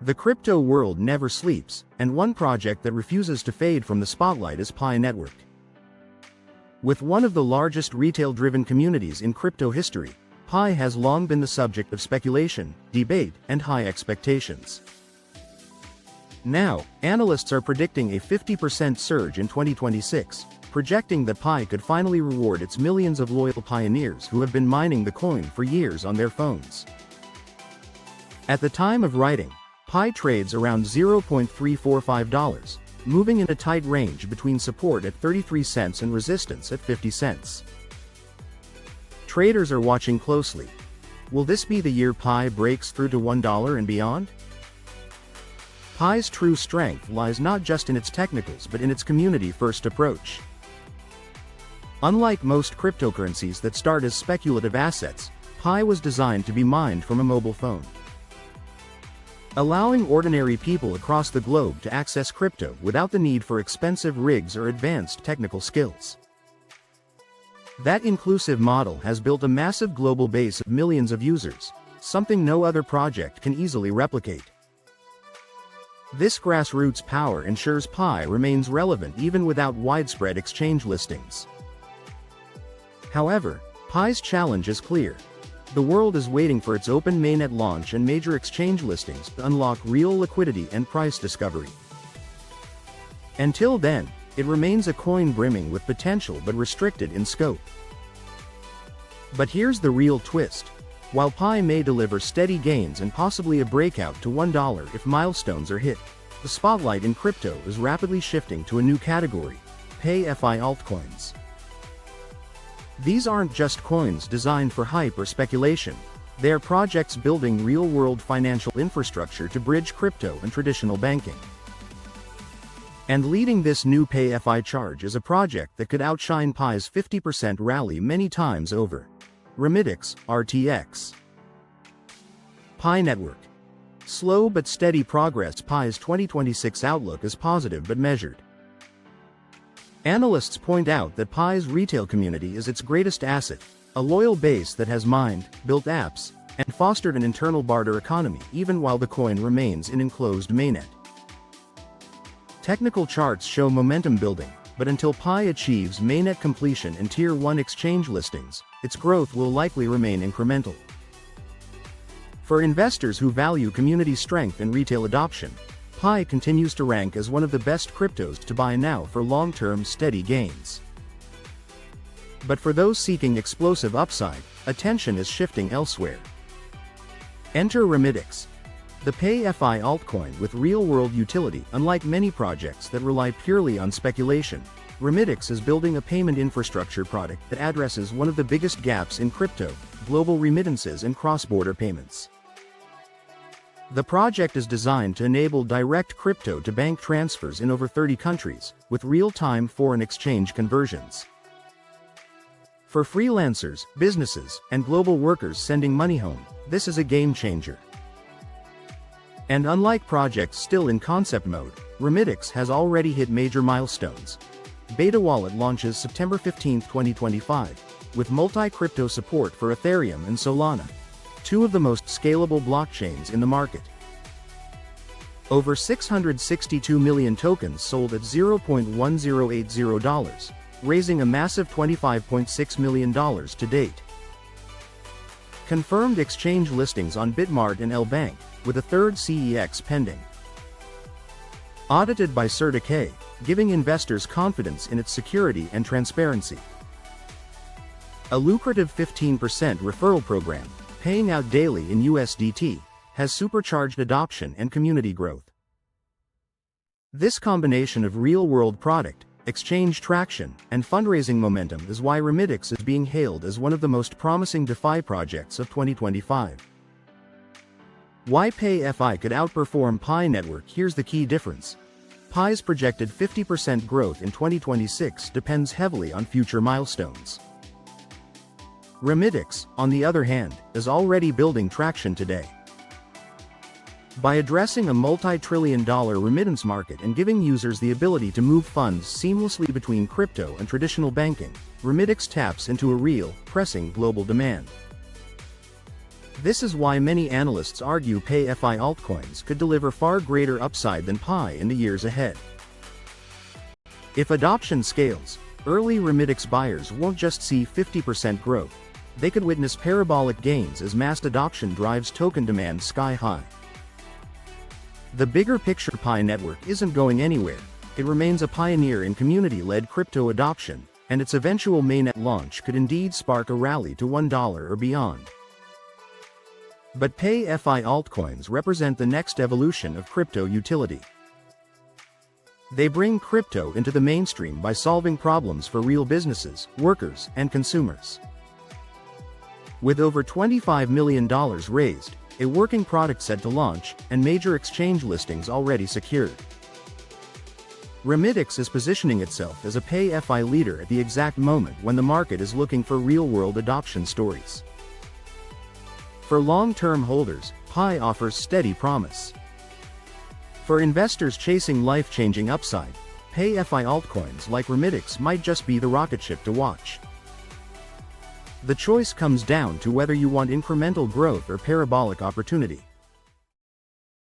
The crypto world never sleeps, and one project that refuses to fade from the spotlight is Pi Network. With one of the largest retail-driven communities in crypto history, Pi has long been the subject of speculation, debate, and high expectations. Now, analysts are predicting a 50% surge in 2026, projecting that Pi could finally reward its millions of loyal pioneers who have been mining the coin for years on their phones. At the time of writing, Pi trades around $0.345, moving in a tight range between support at 33 cents and resistance at 50 cents. Traders are watching closely. Will this be the year Pi breaks through to $1 and beyond? Pi's true strength lies not just in its technicals but in its community-first approach. Unlike most cryptocurrencies that start as speculative assets, Pi was designed to be mined from a mobile phone, allowing ordinary people across the globe to access crypto without the need for expensive rigs or advanced technical skills. That inclusive model has built a massive global base of millions of users, something no other project can easily replicate. This grassroots power ensures Pi remains relevant even without widespread exchange listings. However, Pi's challenge is clear. The world is waiting for its open mainnet launch and major exchange listings to unlock real liquidity and price discovery. Until then, it remains a coin brimming with potential but restricted in scope. But here's the real twist. While Pi may deliver steady gains and possibly a breakout to $1 if milestones are hit, the spotlight in crypto is rapidly shifting to a new category: PayFi Altcoins. These aren't just coins designed for hype or speculation, they are projects building real-world financial infrastructure to bridge crypto and traditional banking. And leading this new PayFi charge is a project that could outshine Pi's 50% rally many times over: Remittix, RTX. Pi Network. Slow but steady progress. Pi's 2026 outlook is positive but measured. Analysts point out that Pi's retail community is its greatest asset, a loyal base that has mined, built apps, and fostered an internal barter economy even while the coin remains in enclosed mainnet. Technical charts show momentum building, but until Pi achieves mainnet completion and Tier 1 exchange listings, its growth will likely remain incremental. For investors who value community strength and retail adoption, Pi continues to rank as one of the best cryptos to buy now for long-term steady gains. But for those seeking explosive upside, attention is shifting elsewhere. Enter Remittix, the PayFi altcoin with real-world utility. Unlike many projects that rely purely on speculation, Remittix is building a payment infrastructure product that addresses one of the biggest gaps in crypto: global remittances and cross-border payments. The project is designed to enable direct crypto-to-bank transfers in over 30 countries, with real-time foreign exchange conversions. For freelancers, businesses, and global workers sending money home, this is a game-changer. And unlike projects still in concept mode, Remittix has already hit major milestones. Beta wallet launches September 15, 2025, with multi-crypto support for Ethereum and Solana, two of the most scalable blockchains in the market. Over 662 million tokens sold at $0.1080, raising a massive $25.6 million to date. Confirmed exchange listings on BitMart and LBank, with a third CEX pending. Audited by CertiK, giving investors confidence in its security and transparency. A lucrative 15% referral program, paying out daily in USDT, has supercharged adoption and community growth. This combination of real-world product, exchange traction, and fundraising momentum is why Remittix is being hailed as one of the most promising DeFi projects of 2025. Why PayFi could outperform Pi Network? Here's the key difference. Pi's projected 50% growth in 2026 depends heavily on future milestones. Remittix, on the other hand, is already building traction today. By addressing a multi-trillion-dollar remittance market and giving users the ability to move funds seamlessly between crypto and traditional banking, Remittix taps into a real, pressing global demand. This is why many analysts argue PayFi altcoins could deliver far greater upside than Pi in the years ahead. If adoption scales, early Remittix buyers won't just see 50% growth, they could witness parabolic gains as mass adoption drives token demand sky high. The bigger picture Pi network isn't going anywhere. It remains a pioneer in community-led crypto adoption, and its eventual mainnet launch could indeed spark a rally to $1 or beyond. But PayFi altcoins represent the next evolution of crypto utility. They bring crypto into the mainstream by solving problems for real businesses, workers, and consumers. With over $25 million raised, a working product set to launch, and major exchange listings already secured, Remittix is positioning itself as a PayFi leader at the exact moment when the market is looking for real-world adoption stories. For long-term holders, Pi offers steady promise. For investors chasing life-changing upside, PayFi altcoins like Remittix might just be the rocket ship to watch. The choice comes down to whether you want incremental growth or parabolic opportunity.